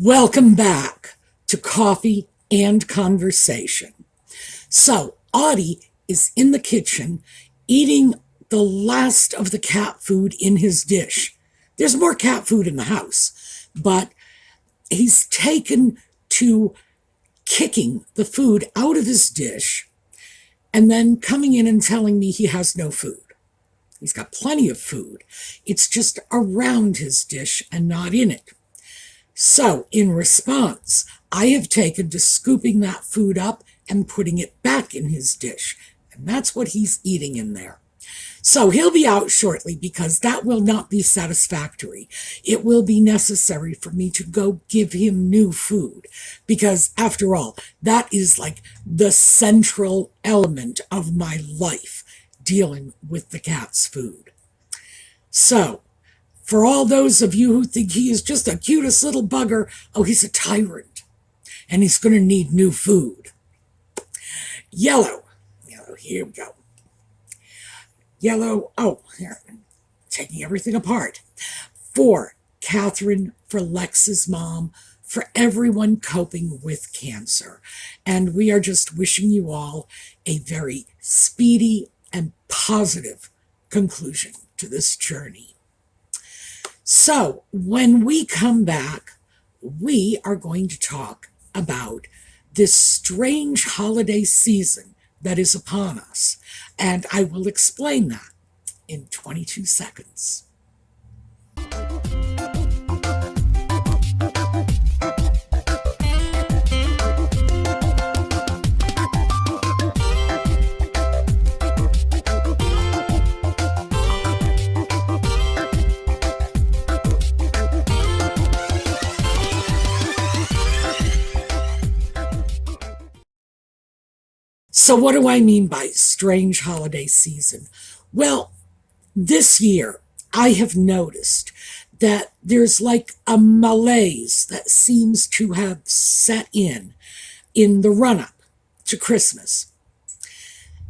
Welcome back to Coffee and Conversation. So, Audie is in the kitchen eating the last of the cat food in his dish. There's more cat food in the house, but he's taken to kicking the food out of his dish and then coming in and telling me he has no food. He's got plenty of food. It's just around his dish and not in it. So, in response, I have taken to scooping that food up and putting it back in his dish. And that's what he's eating in there. So he'll be out shortly because that will not be satisfactory. It will be necessary for me to go give him new food because, after all, that is like the central element of my life, dealing with the cat's food. So, for all those of you who think he is just the cutest little bugger, oh, he's a tyrant. And he's going to need new food. Yellow, here we go. Yellow, oh, here, taking everything apart. For Catherine, for Lex's mom, for everyone coping with cancer. And we are just wishing you all a very speedy and positive conclusion to this journey. So, when we come back, we are going to talk about this strange holiday season that is upon us. And I will explain that in 22 seconds. So what do I mean by strange holiday season? Well, this year I have noticed that there's like a malaise that seems to have set in the run-up to Christmas.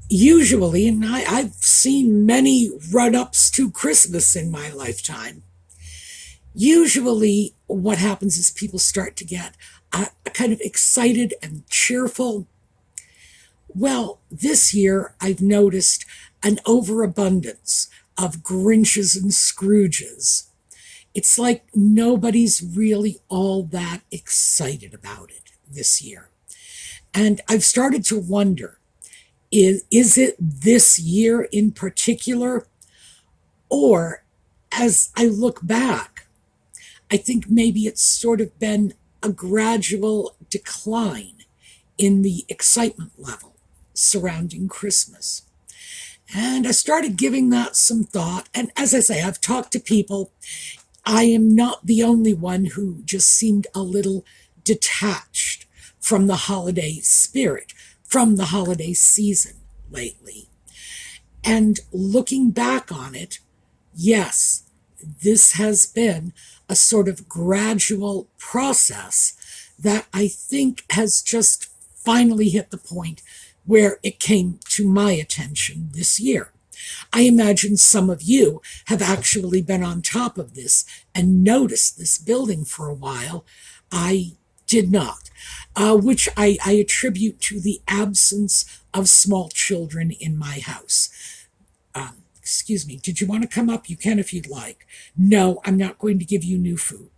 Usually, and I've seen many run-ups to Christmas in my lifetime, usually what happens is people start to get kind of excited and cheerful. Well, this year I've noticed an overabundance of Grinches and Scrooges. It's like nobody's really all that excited about it this year. And I've started to wonder, is it this year in particular? Or as I look back, I think maybe it's sort of been a gradual decline in the excitement level surrounding Christmas. And I started giving that some thought. And as I say, I've talked to people. I am not the only one who just seemed a little detached from the holiday spirit, from the holiday season lately. And looking back on it, yes, this has been a sort of gradual process that I think has just finally hit the point where it came to my attention this year. I imagine some of you have actually been on top of this and noticed this building for a while. I did not, which I attribute to the absence of small children in my house. Excuse me, did you want to come up? You can if you'd like. No, I'm not going to give you new food.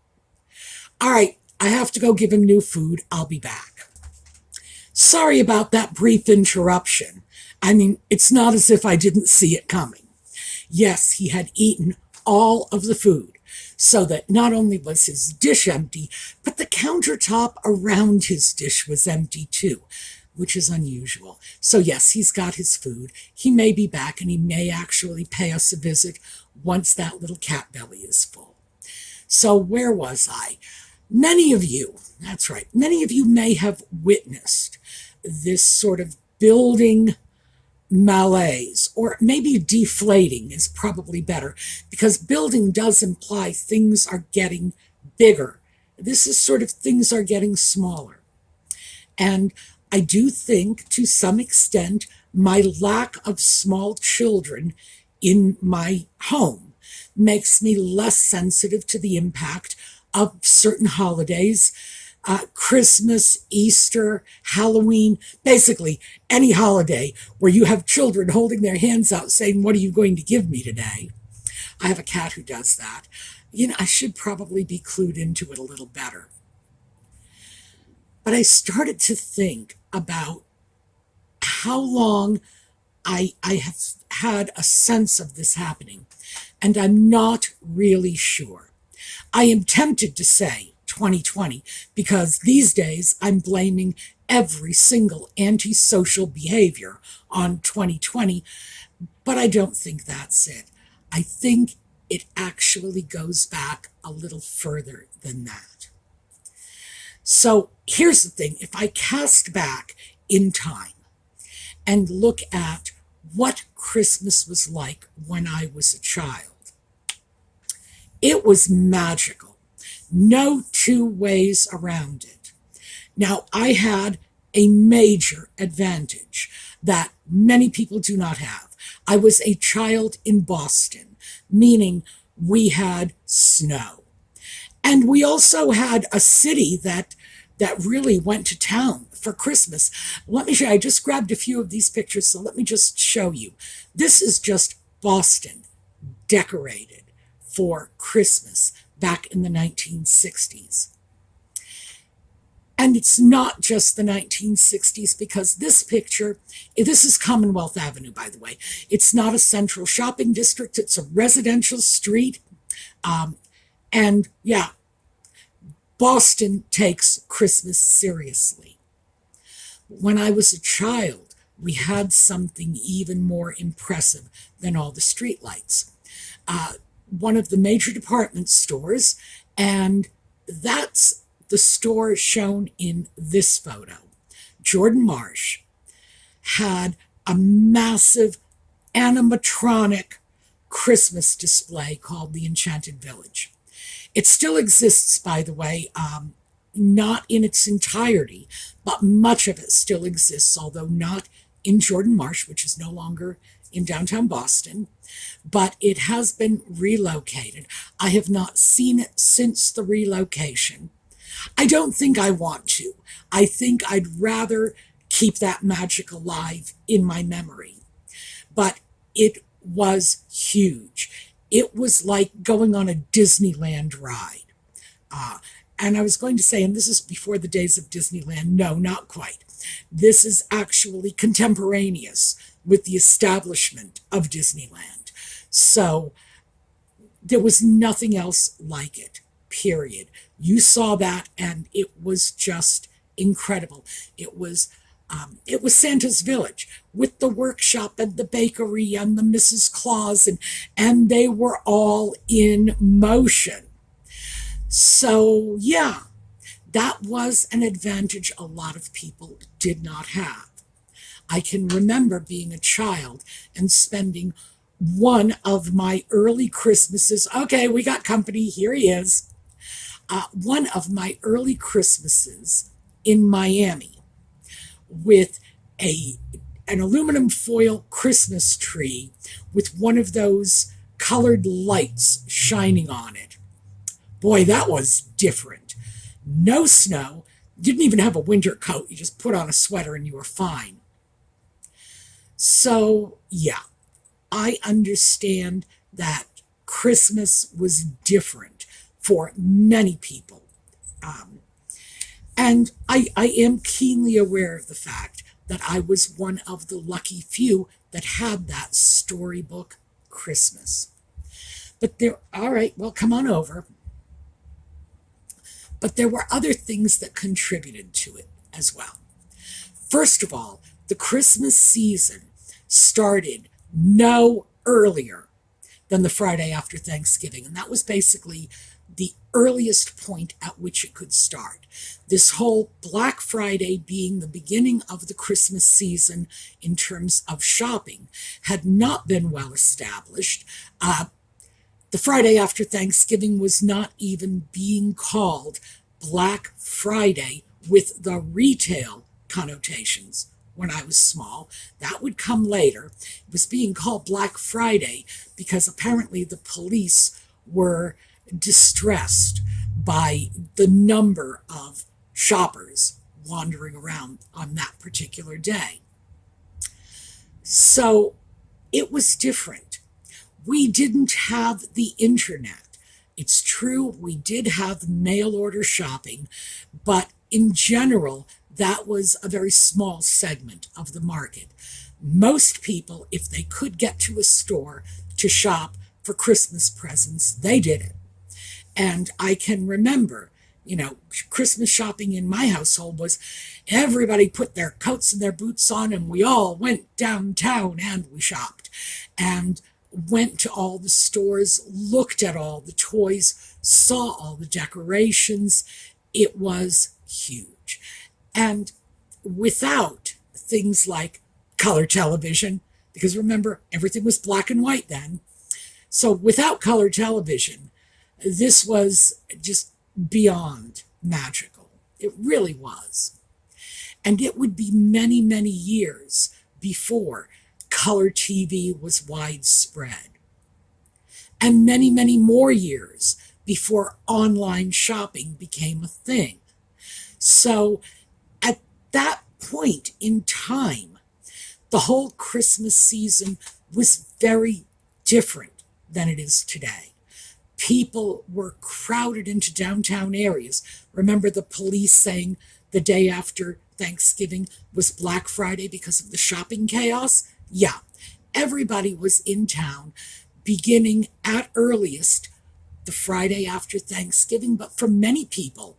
All right, I have to go give him new food. I'll be back. Sorry about that brief interruption. I mean, it's not as if I didn't see it coming. Yes, he had eaten all of the food, so that not only was his dish empty, but the countertop around his dish was empty too, which is unusual. So yes, he's got his food. He may be back, and he may actually pay us a visit once that little cat belly is full. So where was I? Many of you, that's right, many of you may have witnessed this sort of building malaise, or maybe deflating is probably better, because building does imply things are getting bigger. This is sort of things are getting smaller. And I do think, to some extent, my lack of small children in my home makes me less sensitive to the impact of certain holidays. Christmas, Easter, Halloween, basically any holiday where you have children holding their hands out saying, "What are you going to give me today?" I have a cat who does that. I should probably be clued into it a little better. But I started to think about how long I have had a sense of this happening, and I'm not really sure. I am tempted to say 2020 because these days I'm blaming every single antisocial behavior on 2020, but I don't think that's it. I think it actually goes back a little further than that. So here's the thing. If I cast back in time and look at what Christmas was like when I was a child, it was magical. No two ways around it. Now, I had a major advantage that many people do not have. I was a child in Boston, meaning we had snow. And we also had a city that really went to town for Christmas. Let me show you. I just grabbed a few of these pictures, so let me just show you. This is just Boston decorated for Christmas back in the 1960s. And it's not just the 1960s, because this picture, this is Commonwealth Avenue, by the way. It's not a central shopping district. It's a residential street. And yeah, Boston takes Christmas seriously. When I was a child, we had something even more impressive than all the streetlights. One of the major department stores, and that's the store shown in this photo, Jordan Marsh, had a massive animatronic Christmas display called the Enchanted Village. It still exists, by the way, not in its entirety, but much of it still exists, although not in Jordan Marsh, which is no longer in downtown Boston, but it has been relocated. I have not seen it since the relocation. I don't think I want to. I think I'd rather keep that magic alive in my memory. But it was huge. It was like going on a Disneyland ride. And I was going to say, and this is before the days of Disneyland. No, not quite. This is actually contemporaneous with the establishment of Disneyland. So there was nothing else like it, period. You saw that, and it was just incredible. It was Santa's Village with the workshop and the bakery and the Mrs. Claus, and they were all in motion. So yeah, that was an advantage a lot of people did not have. I can remember being a child and spending one of my early Christmases. Okay, we got company. Here he is. One of my early Christmases in Miami with an aluminum foil Christmas tree with one of those colored lights shining on it. Boy, that was different. No snow. Didn't even have a winter coat. You just put on a sweater and you were fine. So, yeah, I understand that Christmas was different for many people. And I am keenly aware of the fact that I was one of the lucky few that had that storybook Christmas. But all right, well, come on over. But there were other things that contributed to it as well. First of all, the Christmas season started no earlier than the Friday after Thanksgiving. And that was basically the earliest point at which it could start. This whole Black Friday being the beginning of the Christmas season in terms of shopping had not been well established. The Friday after Thanksgiving was not even being called Black Friday with the retail connotations when I was small. That would come later. It was being called Black Friday because apparently the police were distressed by the number of shoppers wandering around on that particular day. So it was different. We didn't have the internet. It's true, we did have mail order shopping, but in general, that was a very small segment of the market. Most people, if they could get to a store to shop for Christmas presents, they did it. And I can remember, Christmas shopping in my household was everybody put their coats and their boots on and we all went downtown and we shopped and went to all the stores, looked at all the toys, saw all the decorations. It was huge. And without things like color television, because remember, everything was black and white then. So without color television, this was just beyond magical. It really was. And it would be many, many years before color TV was widespread. And many, many more years before online shopping became a thing. So at that point in time, the whole Christmas season was very different than it is today. People were crowded into downtown areas. Remember the police saying the day after Thanksgiving was Black Friday because of the shopping chaos? Yeah, everybody was in town beginning at earliest the Friday after Thanksgiving, but for many people,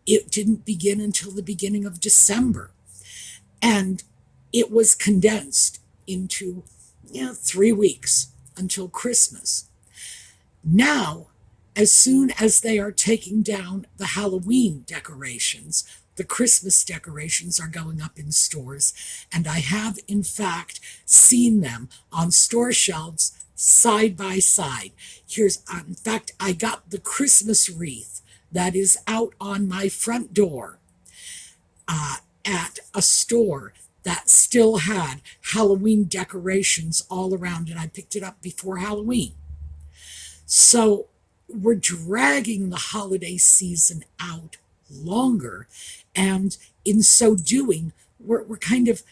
it didn't begin until the beginning of December. And it was condensed into 3 weeks until Christmas. Now, as soon as they are taking down the Halloween decorations, the Christmas decorations are going up in stores, and I have, in fact, seen them on store shelves side by side. In fact, I got the Christmas wreath that is out on my front door at a store that still had Halloween decorations all around, and I picked it up before Halloween. So we're dragging the holiday season out longer, and in so doing, we're kind of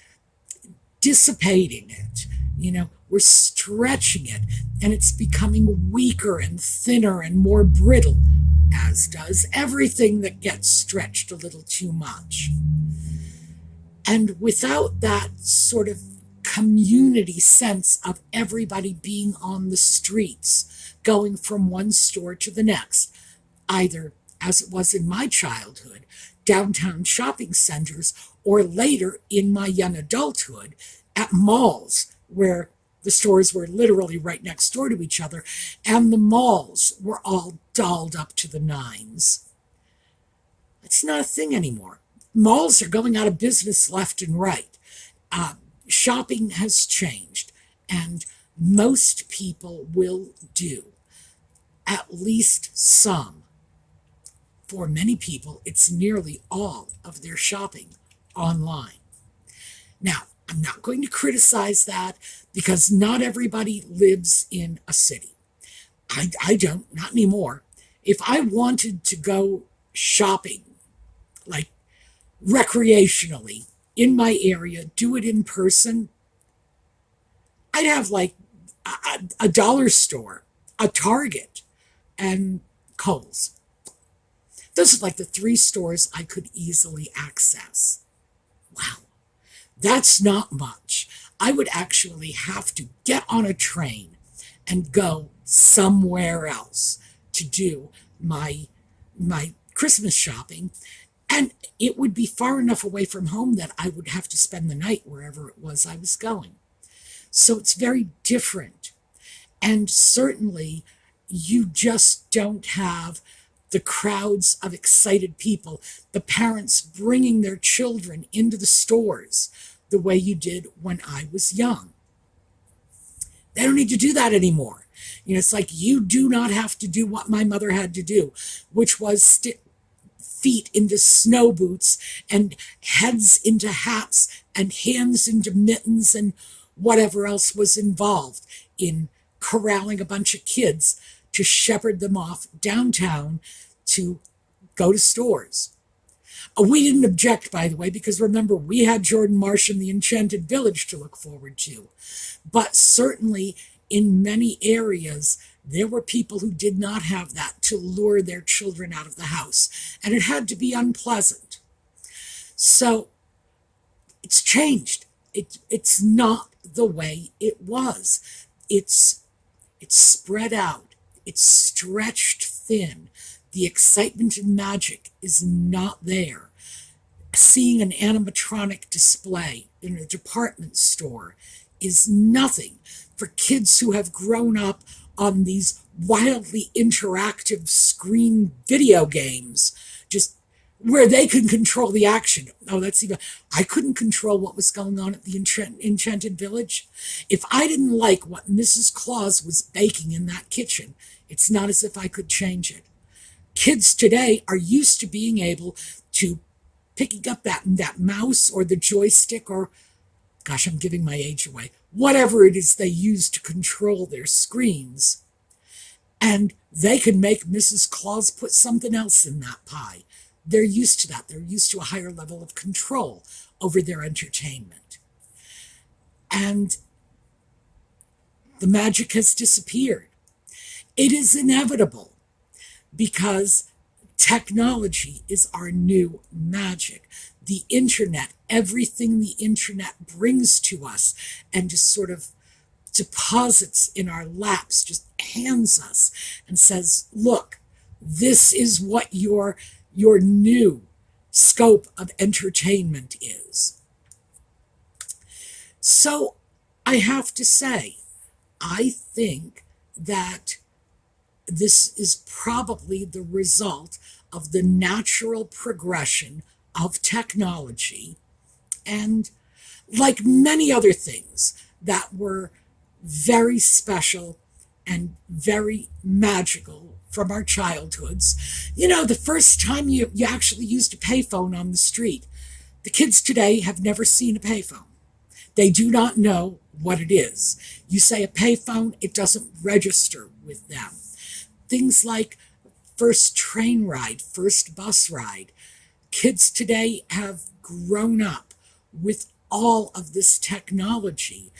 dissipating it. We're stretching it, and it's becoming weaker and thinner and more brittle, as does everything that gets stretched a little too much. And without that sort of community sense of everybody being on the streets, going from one store to the next, either, as it was in my childhood, downtown shopping centers, or later in my young adulthood at malls, where the stores were literally right next door to each other, and the malls were all dolled up to the nines. It's not a thing anymore. Malls are going out of business left and right. Shopping has changed, and most people will do at least some. For many people, it's nearly all of their shopping online. Now, I'm not going to criticize that because not everybody lives in a city. I don't, not anymore. If I wanted to go shopping, like recreationally, in my area, do it in person, I'd have like a dollar store, a Target, and Kohl's. Those are like the 3 stores I could easily access. Wow, that's not much. I would actually have to get on a train and go somewhere else to do my Christmas shopping. And it would be far enough away from home that I would have to spend the night wherever it was I was going. So it's very different. And certainly you just don't have the crowds of excited people, the parents bringing their children into the stores the way you did when I was young. They don't need to do that anymore. It's like you do not have to do what my mother had to do, which was stick feet into snow boots and heads into hats and hands into mittens and whatever else was involved in corralling a bunch of kids to shepherd them off downtown to go to stores. We didn't object, by the way, because remember, we had Jordan Marsh and the Enchanted Village to look forward to. But certainly in many areas, there were people who did not have that to lure their children out of the house. And it had to be unpleasant. So it's changed. It's not the way it was. It's spread out. It's stretched thin. The excitement and magic is not there. Seeing an animatronic display in a department store is nothing for kids who have grown up on these wildly interactive screen video games, just where they can control the action. Oh, that's even, I couldn't control what was going on at the Enchanted Village. If I didn't like what Mrs. Claus was baking in that kitchen, it's not as if I could change it. Kids today are used to being able to picking up that mouse or the joystick or, gosh, I'm giving my age away, whatever it is they use to control their screens. And they can make Mrs. Claus put something else in that pie. They're used to that. They're used to a higher level of control over their entertainment. And the magic has disappeared. It is inevitable because technology is our new magic. The internet, everything the internet brings to us and just sort of deposits in our laps, just hands us and says, look, this is what your new scope of entertainment is. So I have to say, I think that this is probably the result of the natural progression of technology, and like many other things that were very special and very magical from our childhoods. You know, the first time you actually used a payphone on the street, the kids today have never seen a payphone. They do not know what it is. You say a payphone, it doesn't register with them. Things like first train ride, first bus ride. Kids today have grown up with all of this technology.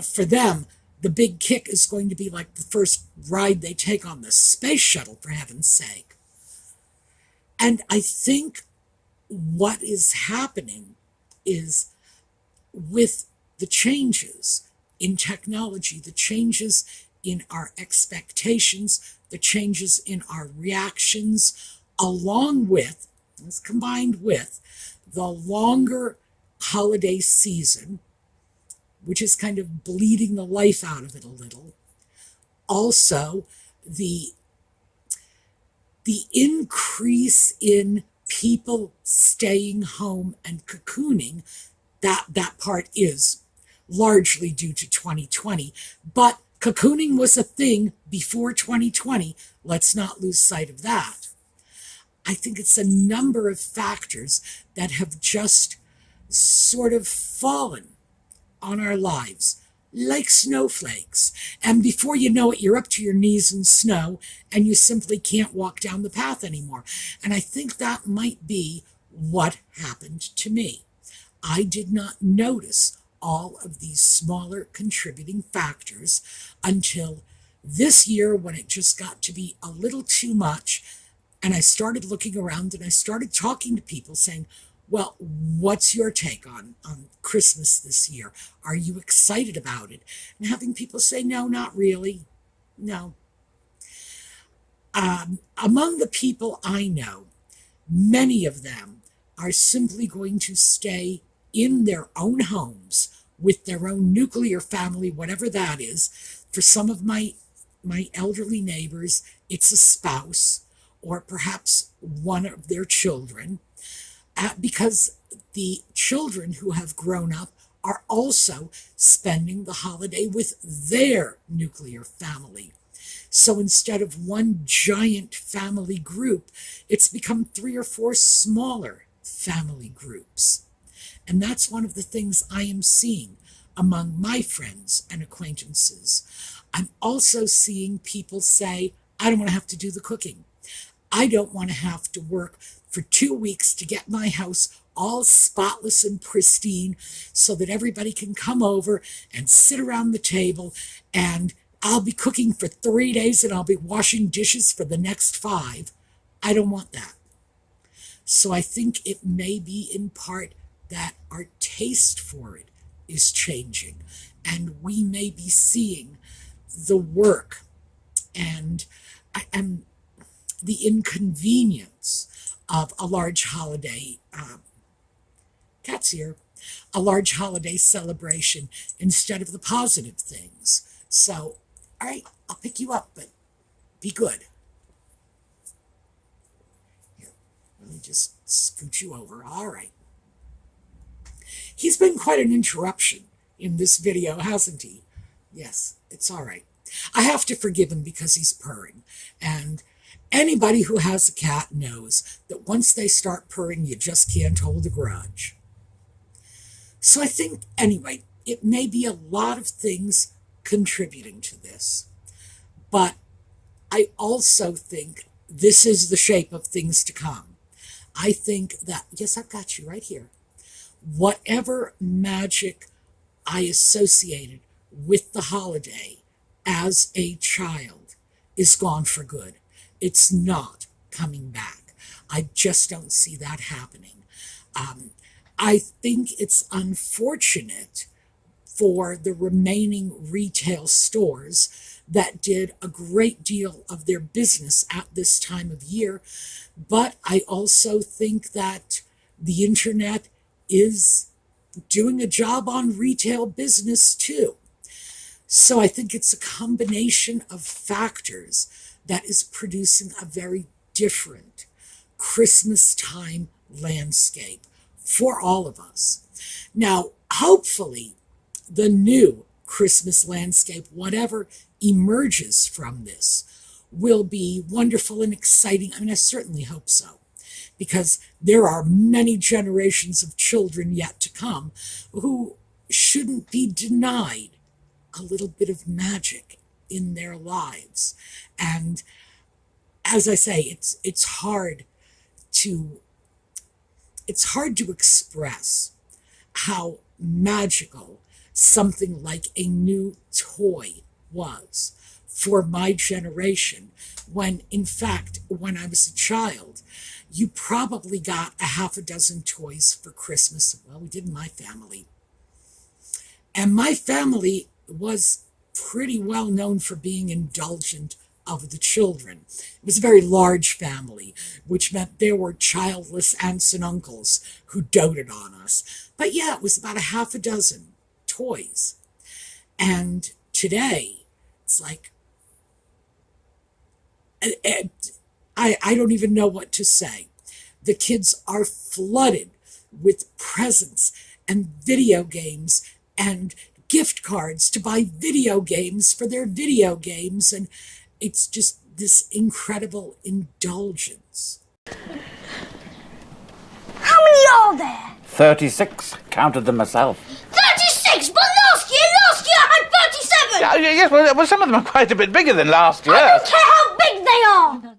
For them, the big kick is going to be like the first ride they take on the space shuttle, for heaven's sake. And I think what is happening is with the changes in technology, the changes in our expectations, the changes in our reactions, along with, it's combined with, the longer holiday season, which is kind of bleeding the life out of it a little. Also, the increase in people staying home and cocooning, that part is largely due to 2020. But cocooning was a thing before 2020. Let's not lose sight of that. I think it's a number of factors that have just sort of fallen on our lives like snowflakes. And before you know it, you're up to your knees in snow and you simply can't walk down the path anymore. And I think that might be what happened to me. I did not notice all of these smaller contributing factors until this year, when it just got to be a little too much. And I started looking around and I started talking to people saying, well, what's your take on Christmas this year? Are you excited about it? And having people say, no, not really. No. Among the people I know, many of them are simply going to stay in their own homes with their own nuclear family, whatever that is. For some of my elderly neighbors, it's a spouse or perhaps one of their children, because the children who have grown up are also spending the holiday with their nuclear family. So instead of one giant family group, it's become 3 or 4 smaller family groups. And that's one of the things I am seeing among my friends and acquaintances. I'm also seeing people say, I don't want to have to do the cooking. I don't want to have to work for 2 weeks to get my house all spotless and pristine so that everybody can come over and sit around the table, and I'll be cooking for 3 days and I'll be washing dishes for the next 5. I don't want that. So I think it may be in part that our taste for it is changing, and we may be seeing the work and the inconvenience of a large holiday. Cat's here. A large holiday celebration instead of the positive things. So, all right, I'll pick you up, but be good. Here, let me just scoot you over. All right. He's been quite an interruption in this video, hasn't he? Yes, it's all right. I have to forgive him because he's purring. And anybody who has a cat knows that once they start purring, you just can't hold a grudge. So I think, anyway, it may be a lot of things contributing to this. But I also think this is the shape of things to come. I think that, yes, I've got you right here. Whatever magic I associated with the holiday as a child is gone for good. It's not coming back. I just don't see that happening. I think it's unfortunate for the remaining retail stores that did a great deal of their business at this time of year, but I also think that the internet is doing a job on retail business too. So I think it's a combination of factors that is producing a very different Christmas time landscape for all of us. Now, hopefully, the new Christmas landscape, whatever emerges from this, will be wonderful and exciting. I mean, I certainly hope so, because there are many generations of children yet to come who shouldn't be denied a little bit of magic in their lives. And as I say, it's hard to express how magical something like a new toy was for my generation, when in fact, when I was a child, you probably got a half a dozen toys for Christmas. Well, we did in my family. And my family was pretty well known for being indulgent of the children. It was a very large family, which meant there were childless aunts and uncles who doted on us. But yeah, it was about a half a dozen toys. And today, it's like, I don't even know what to say. The kids are flooded with presents and video games and gift cards to buy video games for their video games, and it's just this incredible indulgence. How many are there? 36. Counted them myself. 36? But last year I had 37! Yes, well, some of them are quite a bit bigger than last year. I don't care how big they are!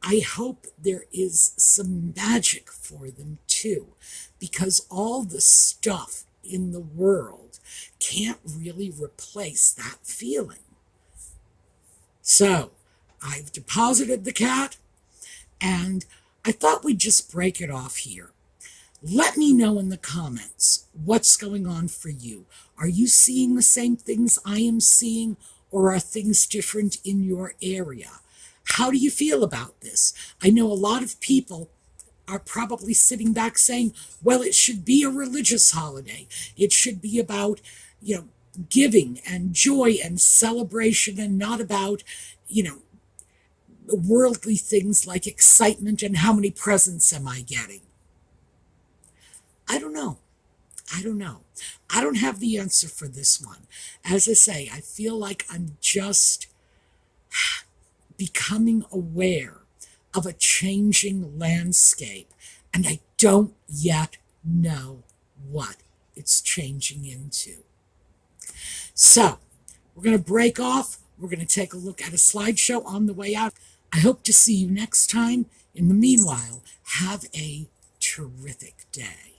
I hope there is some magic for them too, because all the stuff in the world can't really replace that feeling. So, I've deposited the cat, and I thought we'd just break it off here. Let me know in the comments what's going on for you. Are you seeing the same things I am seeing, or are things different in your area? How do you feel about this? I know a lot of people are probably sitting back saying, well, it should be a religious holiday. It should be about, giving and joy and celebration, and not about, worldly things like excitement and how many presents am I getting. I don't know. I don't have the answer for this one. As I say, I feel like I'm just becoming aware of a changing landscape, and I don't yet know what it's changing into. So, we're going to break off. We're going to take a look at a slideshow on the way out. I hope to see you next time. In the meanwhile, have a terrific day.